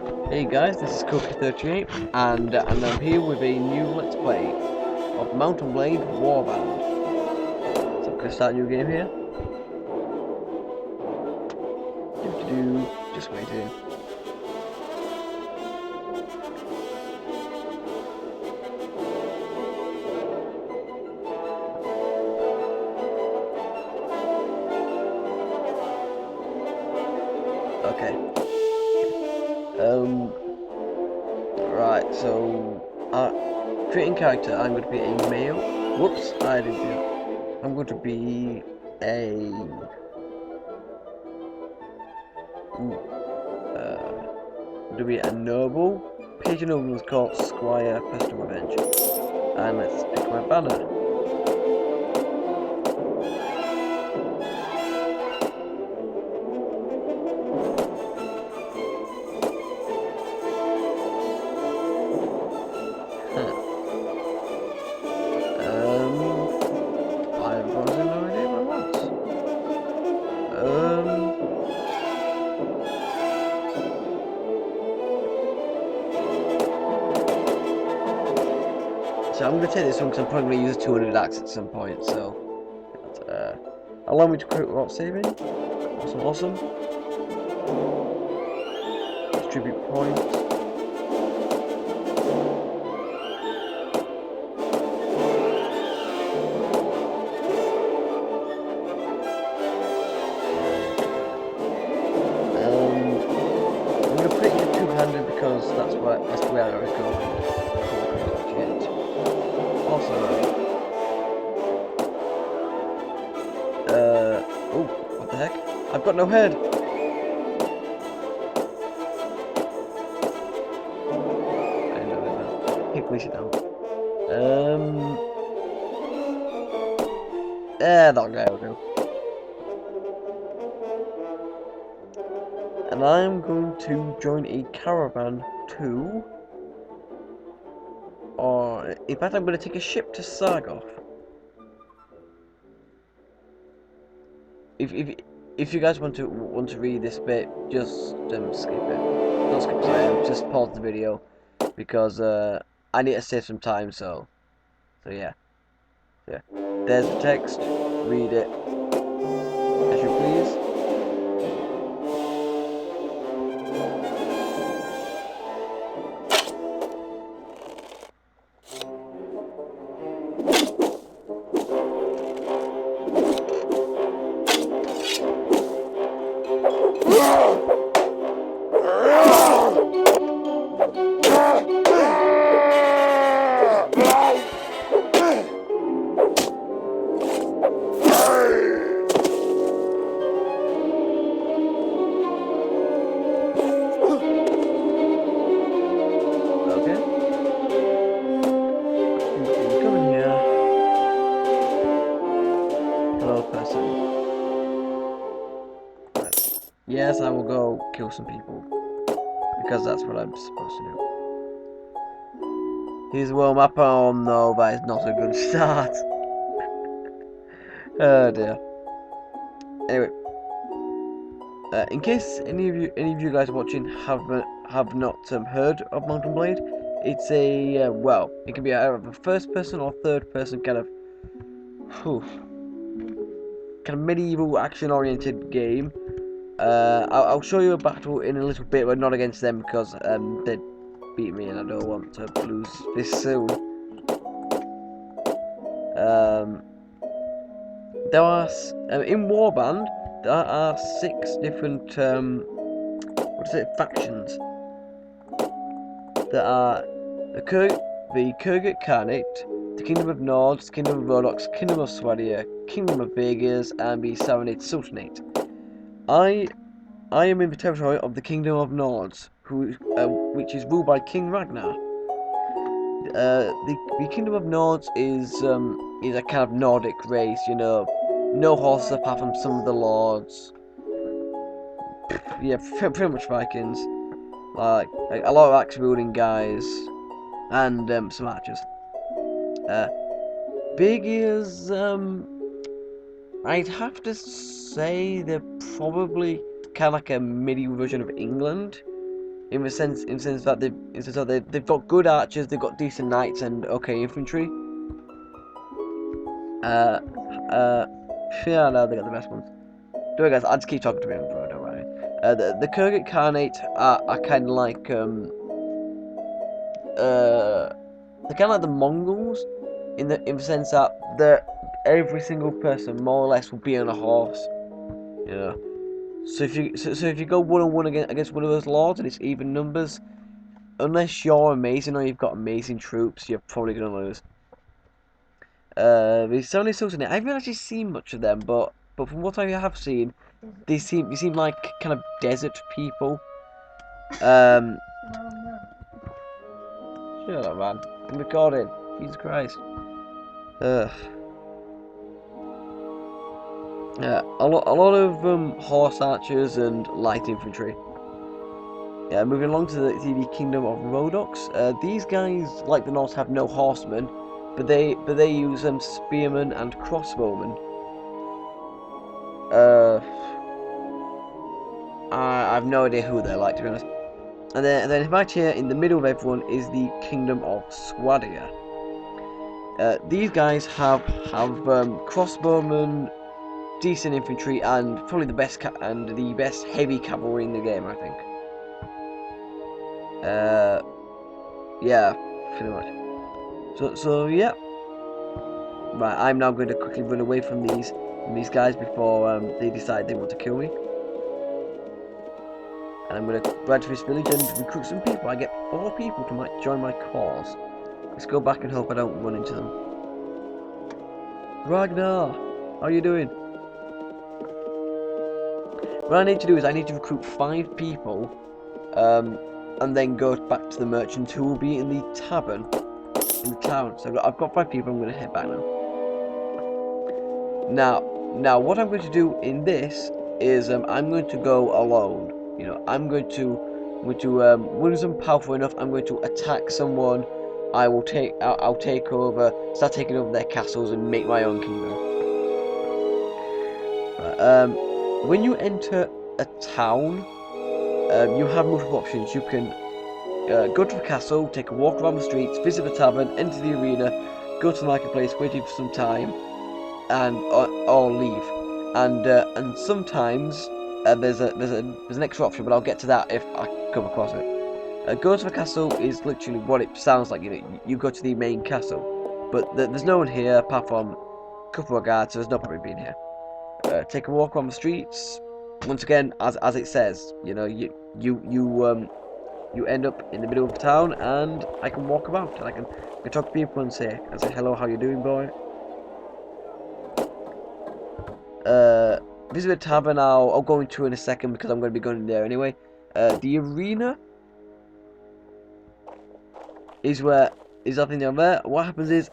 Hey guys, this is Cookie38 and I'm here with a new Let's Play of Mountain Blade Warband. So I'm going to start a new game here. Just waiting. Okay. Right, so creating character, I'm going to be a male. Whoops, I didn't do that. I'm going to be a noble. Page of noble is called Squire Pest of Revenge. And let's pick my banner. I've got no idea what I want. So I'm going to take this one because I'm probably going to use 200 axe at some point, so allow me to quit without saving. Awesome. Distribute points. I'm going to put it in two-handed because that's where I always go. Also, oh, what the heck? I've got no head. I know that. English now. That guy will do. And I'm going to join a caravan too. Or, in fact, I'm going to take a ship to Sargoth. If you guys want to read this bit, just skip it. Don't skip it. Just pause the video because I need to save some time. So yeah. There's the text. Read it as you please. Yes, I will go kill some people because that's what I'm supposed to do. Here's a world map. Oh no, that is not a good start. Oh dear. Anyway, in case any of you guys watching have not heard of Mountain Blade, it's a well, it can be either a first-person or third-person kind of medieval action-oriented game. I'll show you a battle in a little bit, but not against them because they beat me and I don't want to lose this soon. There are in Warband there are 6 different factions. There are the Kurgat Khanate, the Kingdom of Nords, Kingdom of Rodox, Kingdom of Swadia, Kingdom of Begirs, and the Saranite Sultanate. I am in the territory of the Kingdom of Nords, which is ruled by King Ragnar. The Kingdom of Nords is a kind of Nordic race, you know, no horses apart from some of the lords. Yeah, pretty much Vikings. Like a lot of axe wielding guys, and some archers. Big is I'd have to say they're probably kind of like a medieval version of England. in the sense that they've got good archers, they've got decent knights, and okay infantry. Yeah, no, they got the best ones. Don't worry, guys. I'll just keep talking to him, bro. Don't worry. The Kyrgyz Khanate are kind of like they're kind of like the Mongols in the sense that every single person more or less will be on a horse. You know. So if you go 1-on-1 against one of those lords and it's even numbers, unless you're amazing or you've got amazing troops, you're probably gonna lose. It's only Sultanate. I haven't actually seen much of them, but from what I have seen, they seem like kind of desert people. Shut up, man. I'm recording. Jesus Christ. Ugh. Yeah, a lot of horse archers and light infantry. Yeah, moving along to the Kingdom of Rhodoks. These guys, like the Norse, have no horsemen, but they use spearmen and crossbowmen. I have no idea who they're like, to be honest. And then right here in the middle of everyone is the Kingdom of Swadia. These guys have crossbowmen, decent infantry, and probably the best heavy cavalry in the game, I think. Yeah, pretty much. So yeah. Right, I'm now going to quickly run away from these guys before they decide they want to kill me. And I'm going to ride to this village and recruit some people. I get 4 people to join my cause. Let's go back and hope I don't run into them. Ragnar, how are you doing? What I need to do is I need to recruit 5 people, and then go back to the merchants who will be in the tavern in the town. So I've got 5 people. I'm going to head back now. Now, what I'm going to do in this is I'm going to go alone. You know, I'm going to when I'm powerful enough, I'm going to attack someone. I'll take over, start taking over their castles, and make my own kingdom. Right, when you enter a town, you have multiple options. You can go to the castle, take a walk around the streets, visit the tavern, enter the arena, go to the marketplace, waiting for some time, and or leave. And sometimes there's an extra option, but I'll get to that if I come across it. Go to the castle is literally what it sounds like. You know, you go to the main castle, but there's no one here apart from a couple of guards, so there's no point in being here. Take a walk around the streets. Once again, as it says, you know, you end up in the middle of the town, and I can walk about, and I can talk to people and say hello, how you doing, boy? Visit the tavern. I'll go into in a second because I'm going to be going there anyway. The arena is nothing down there. What happens is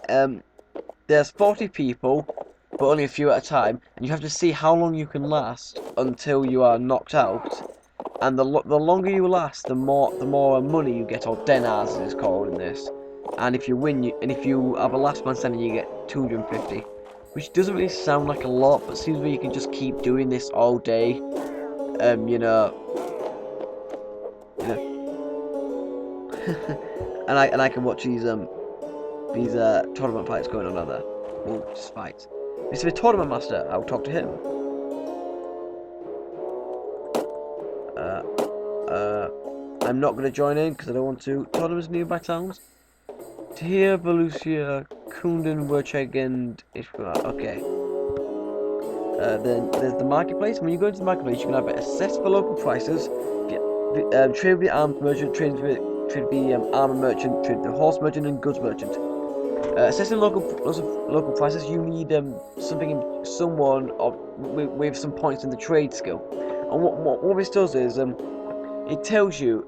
there's 40 people, but only a few at a time, and you have to see how long you can last until you are knocked out. And the longer you last, the more money you get, or denars as it's called in this. And if you win, if you have a last man standing, you get 250, which doesn't really sound like a lot, but seems like you can just keep doing this all day. You know. and I can watch these tournament fights going on there. Oh, just fights. This is a tournament master. I'll talk to him. I'm not going to join in because I don't want to. Tournaments nearby towns. Here, Volusia, Kunden, Wercheg, and Ishkula. Okay. Then there's the marketplace. When you go into the marketplace, you can have it assess for local prices. Trade with the arms merchant, trade with the armor merchant, trade with the horse merchant, and goods merchant. Assessing local prices, you need someone with some points in the trade skill. And what this does is it tells you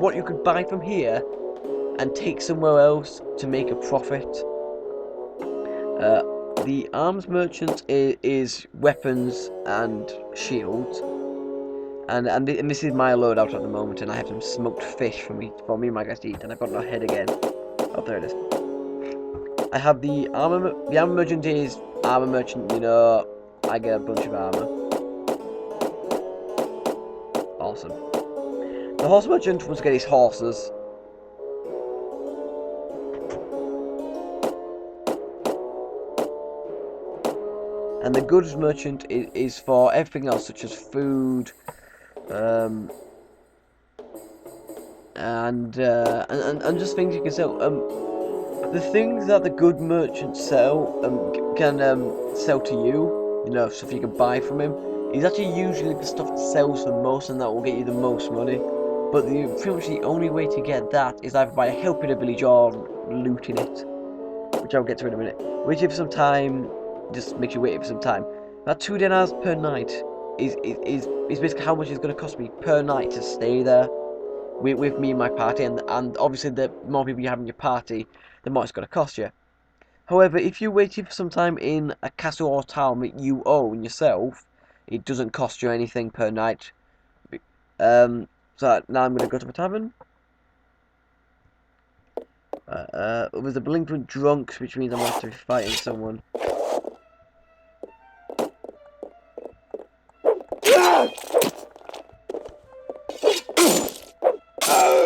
what you could buy from here and take somewhere else to make a profit. The arms merchant is weapons and shields, and this is my loadout at the moment, and I have some smoked fish for me and my guys to eat, and I've got no head again. Oh, there it is. I have the armor merchant is armor merchant. You know, I get a bunch of armor. Awesome. The horse merchant wants to get his horses. And the goods merchant is for everything else, such as food, um, and just things you can sell. The things that the good merchants sell can sell to you, you know, stuff you can buy from him. Is actually usually the stuff that sells the most, and that will get you the most money. But pretty much the only way to get that is either by helping a village or looting it, which I'll get to in a minute. Waiting for some time just makes you wait for some time. That 2 dinars per night is basically how much it's going to cost me per night to stay there with me and my party, and obviously the more people you have in your party, the more it's going to cost you. However, if you're waiting for some time in a castle or town that you own yourself, it doesn't cost you anything per night. So now I'm going to go to the tavern. With the delinquent drunks, which means I'm going to be fighting someone.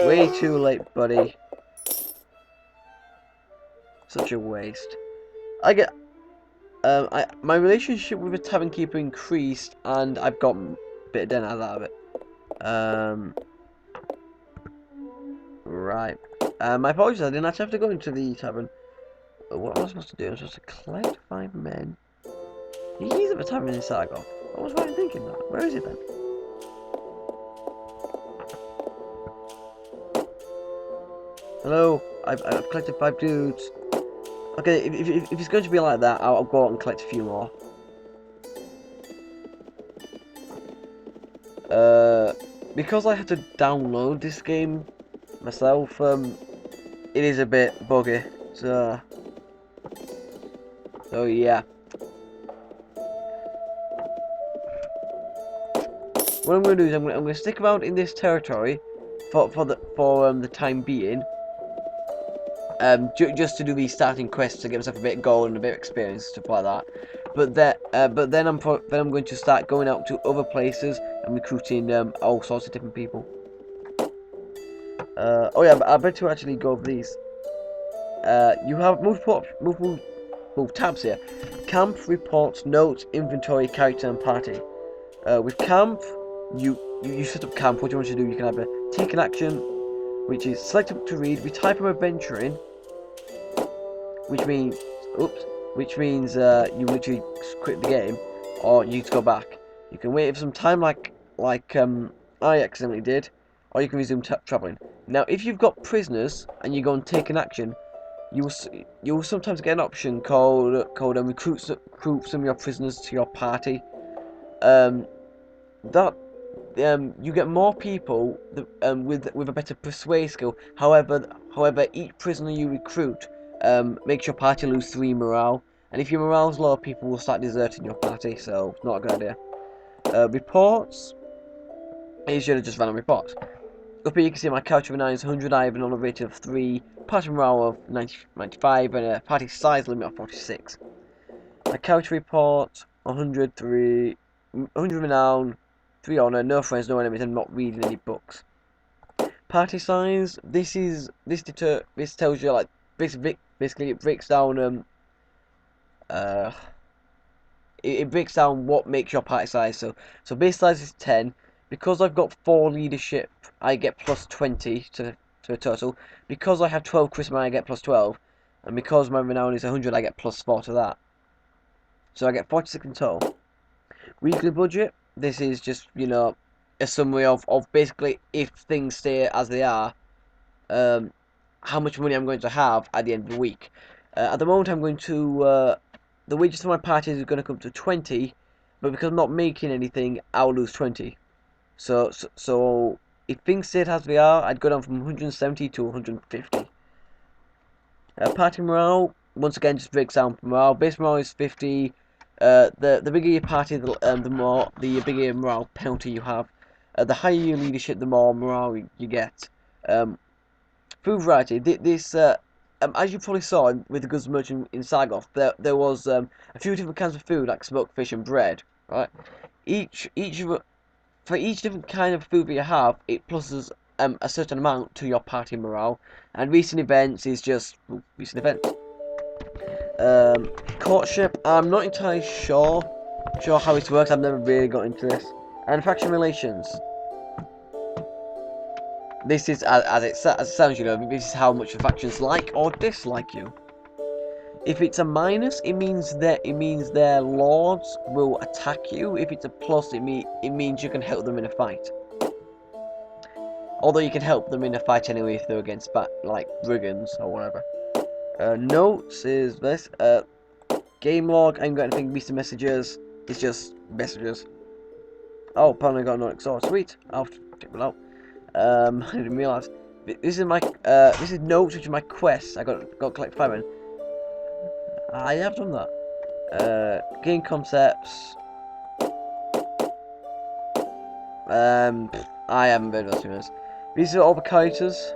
Way too late, buddy. Such a waste. My relationship with the tavern keeper increased, and I've got a bit of dinner out of it. Right. My apologies, I didn't actually have to go into the tavern. What am I supposed to do? I'm supposed to collect 5 men. He's at the tavern in Sargoth. What was I thinking that? Where is it then? Hello, I've collected 5 dudes. Okay, if it's going to be like that, I'll go out and collect a few more. Because I had to download this game myself, it is a bit buggy. So yeah. What I'm going to do is I'm going to stick around in this territory for the time being. Just to do these starting quests to get myself a bit of gold and a bit of experience, stuff like that. But then I'm going to start going out to other places and recruiting all sorts of different people. Oh yeah, but I bet to actually go over these. You have multiple tabs here. Camp, reports, notes, inventory, character, and party. With camp, you set up camp. What you want to do, you can either take an action, which is select up to read, retype from adventuring, which means you literally quit the game, or you need to go back. You can wait for some time, like I accidentally did, or you can resume traveling. Now, if you've got prisoners and you go and take an action, you will sometimes get an option called recruit some of your prisoners to your party. You get more people with a better persuade skill. However, each prisoner you recruit makes your party lose 3 morale, and if your morale's low, people will start deserting your party. So not a good idea. Reports. You should have just random reports. Up here you can see my character of 9 is 100. I have an honor rating of 3, party morale of 95, and a party size limit of 46. My character report 103, 100 renown, 3 honor, no friends, no enemies, and not reading any books. Party size. This tells you, like, basically it breaks down it breaks down what makes your party size. So base size is 10. Because I've got 4 leadership, I get plus 20 to a total. Because I have 12 charisma, I get plus 12, and because my renown is 100, I get plus 4 to that. So I get 46 in total. Weekly budget. This is just, you know, a summary of basically, if things stay as they are, how much money I'm going to have at the end of the week. At the moment, I'm going to the wages for my party is going to come to 20, but because I'm not making anything, I'll lose 20. So if things stay as they are, I'd go down from 170 to 150. Party morale, once again, just breaks down morale. Base morale is 50. The bigger your party, the bigger your morale penalty you have. The higher your leadership, the more morale you get. Food variety. As you probably saw with the goods merchant in Sargoth, there was a few different kinds of food, like smoked fish and bread. Right. For each different kind of food that you have, it pluses a certain amount to your party morale, and recent events is just recent events. Courtship, I'm not entirely sure how it works. I've never really got into this. And faction relations. This is as it sounds, you know. This is how much the factions like or dislike you. If it's a minus, it means their lords will attack you. If it's a plus, it means you can help them in a fight. Although you can help them in a fight anyway if they're against like brigands or whatever. Notes is this. Game log. I ain't got anything. Recent messages. It's just messages. Oh, apparently I got an exhaust. Sweet. I'll have to check that out. I didn't realise. This is my this is notes, which is my quest. I got to collect firemen. I have done that. Game concepts. I haven't been those things. These are all the characters.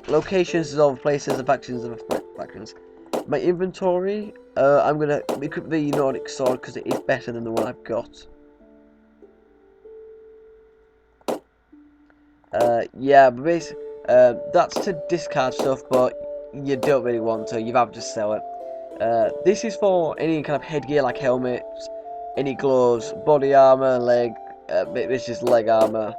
Locations is all the places, the factions of the factions. My inventory. I'm gonna equip the Nordic sword because it is better than the one I've got. Yeah, but basically, that's to discard stuff, but you don't really want to. You'd rather just sell it. This is for any kind of headgear like helmets, any gloves, body armor, leg. This is leg armor.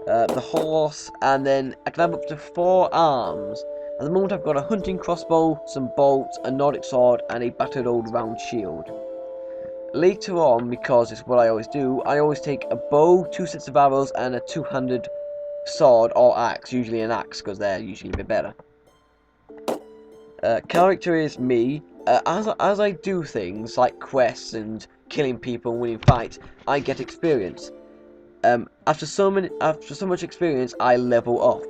The horse, and then I can have up to 4 arms. At the moment, I've got a hunting crossbow, some bolts, a Nordic sword, and a battered old round shield. Later on, because it's what I always do, I always take a bow, 2 sets of arrows, and a 2-handed sword or axe, usually an axe because they're usually a bit better. Character is me. As I do things like quests and killing people and winning fights, I get experience. After so much experience, I level up.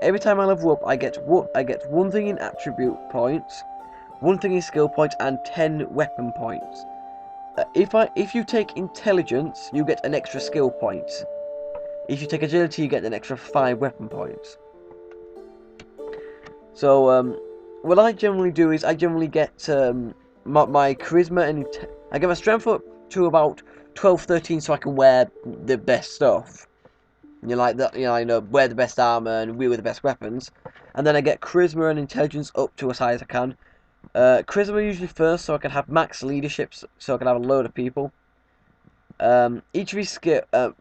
Every time I level up, I get 1 thing in attribute points, 1 thing in skill points, and 10 weapon points. If you take intelligence, you get an extra skill point. If you take agility, you get an extra 5 weapon points. So, what I generally do is I generally get my charisma and I get my strength up to about 12, 13, so I can wear the best stuff. You know, like that. You know, wear the best armor and wield the best weapons. And then I get charisma and intelligence up to as high as I can. Charisma usually first, so I can have max leadership, so I can have a load of people. Each of these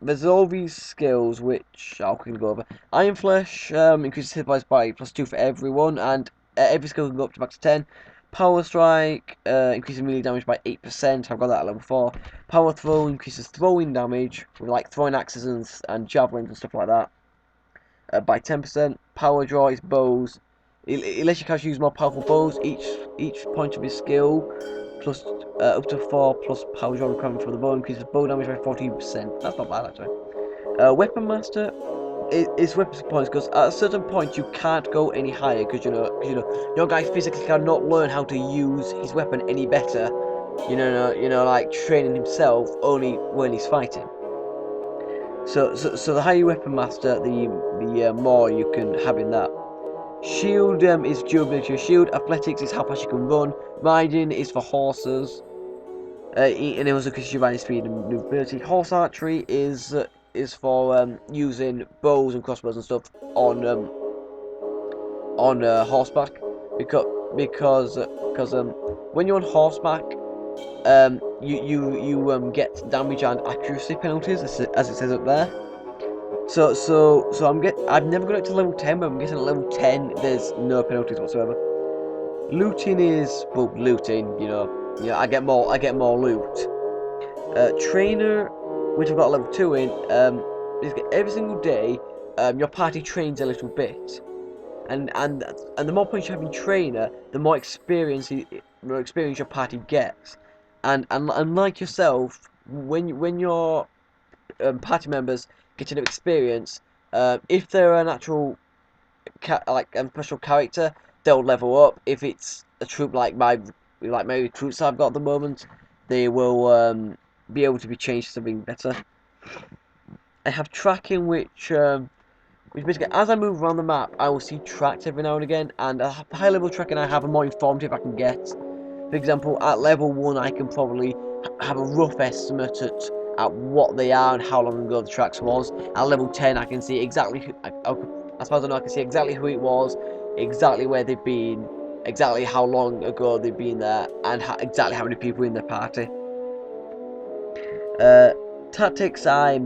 there's all these skills which I can go over. Iron Flesh increases hit points by +2 for everyone, and every skill can go up to max 10. Power Strike increases melee damage by 8%. I've got that at level 4. Power Throw increases throwing damage with like throwing axes and javelins and stuff like that by 10%. Power Draw is bows. It lets you catch use more powerful bows. Each point of his skill plus up to 4 plus power draw requirement for the bow increases bow damage by 14%. That's not bad actually. Weapon Master is weapon points because at a certain point you can't go any higher because you know your guy physically cannot learn how to use his weapon any better. You know, like training himself only when he's fighting. So the higher your Weapon Master, the more you can have in that. Shield is durability of your shield. Athletics is how fast you can run. Riding is for horses. And it also increases your riding speed and maneuverability. Horse archery is for using bows and crossbows and stuff on horseback because when you're on horseback you get damage and accuracy penalties as it says up there. So I've never got it to level 10, but I'm guessing at level 10 there's no penalties whatsoever. Looting is looting, you know. Yeah, I get more loot. Trainer, which I've got level 2 in, is every single day your party trains a little bit. And the more points you have in trainer, the more experience your party gets. And like yourself, when your party members get enough experience, if they're an actual special character, they'll level up. If it's a troop like my recruits I've got at the moment, they will be able to be changed to something better. I have tracking, which basically, as I move around the map, I will see tracks every now and again, and a high level tracking I have a more informative I can get. For example, at level 1 I can probably have a rough estimate at what they are and how long ago the tracks was. At level 10, I can see exactly who, as far as I know, I can see exactly who it was, exactly where they've been, exactly how long ago they've been there, and exactly how many people in their party. Tactics, I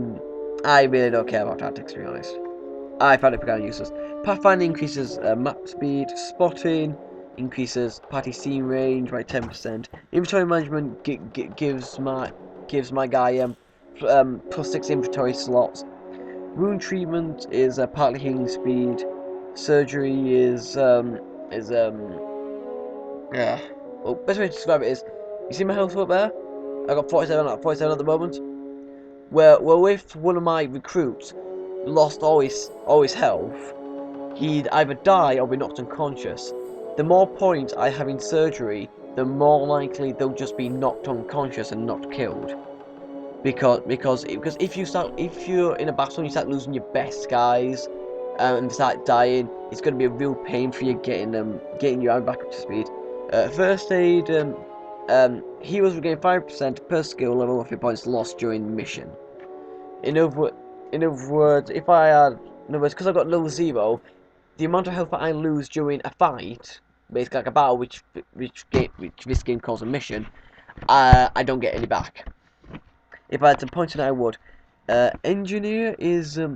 really don't care about tactics, to be honest. I find it kind of useless. Pathfinder increases map speed, spotting increases party scene range by 10%. Inventory management gives my guy plus 6 inventory slots. Wound treatment is partly healing speed. Surgery is yeah. Well, best way to describe it is, you see my health up there? I got 47 out of 47 at the moment. Where with one of my recruits lost all his health, he'd either die or be knocked unconscious. The more points I have in surgery, the more likely they'll just be knocked unconscious and not killed. Because if you're in a battle and you start losing your best guys, and start dying, it's going to be a real pain for you getting you back up to speed. First aid, heroes regain 5% per skill level of your points lost during the mission. In other, in other words, because I've got level 0, the amount of health that I lose during a fight, basically like a battle, which this game calls a mission, I don't get any back. If I had to point it, I would. Engineer is it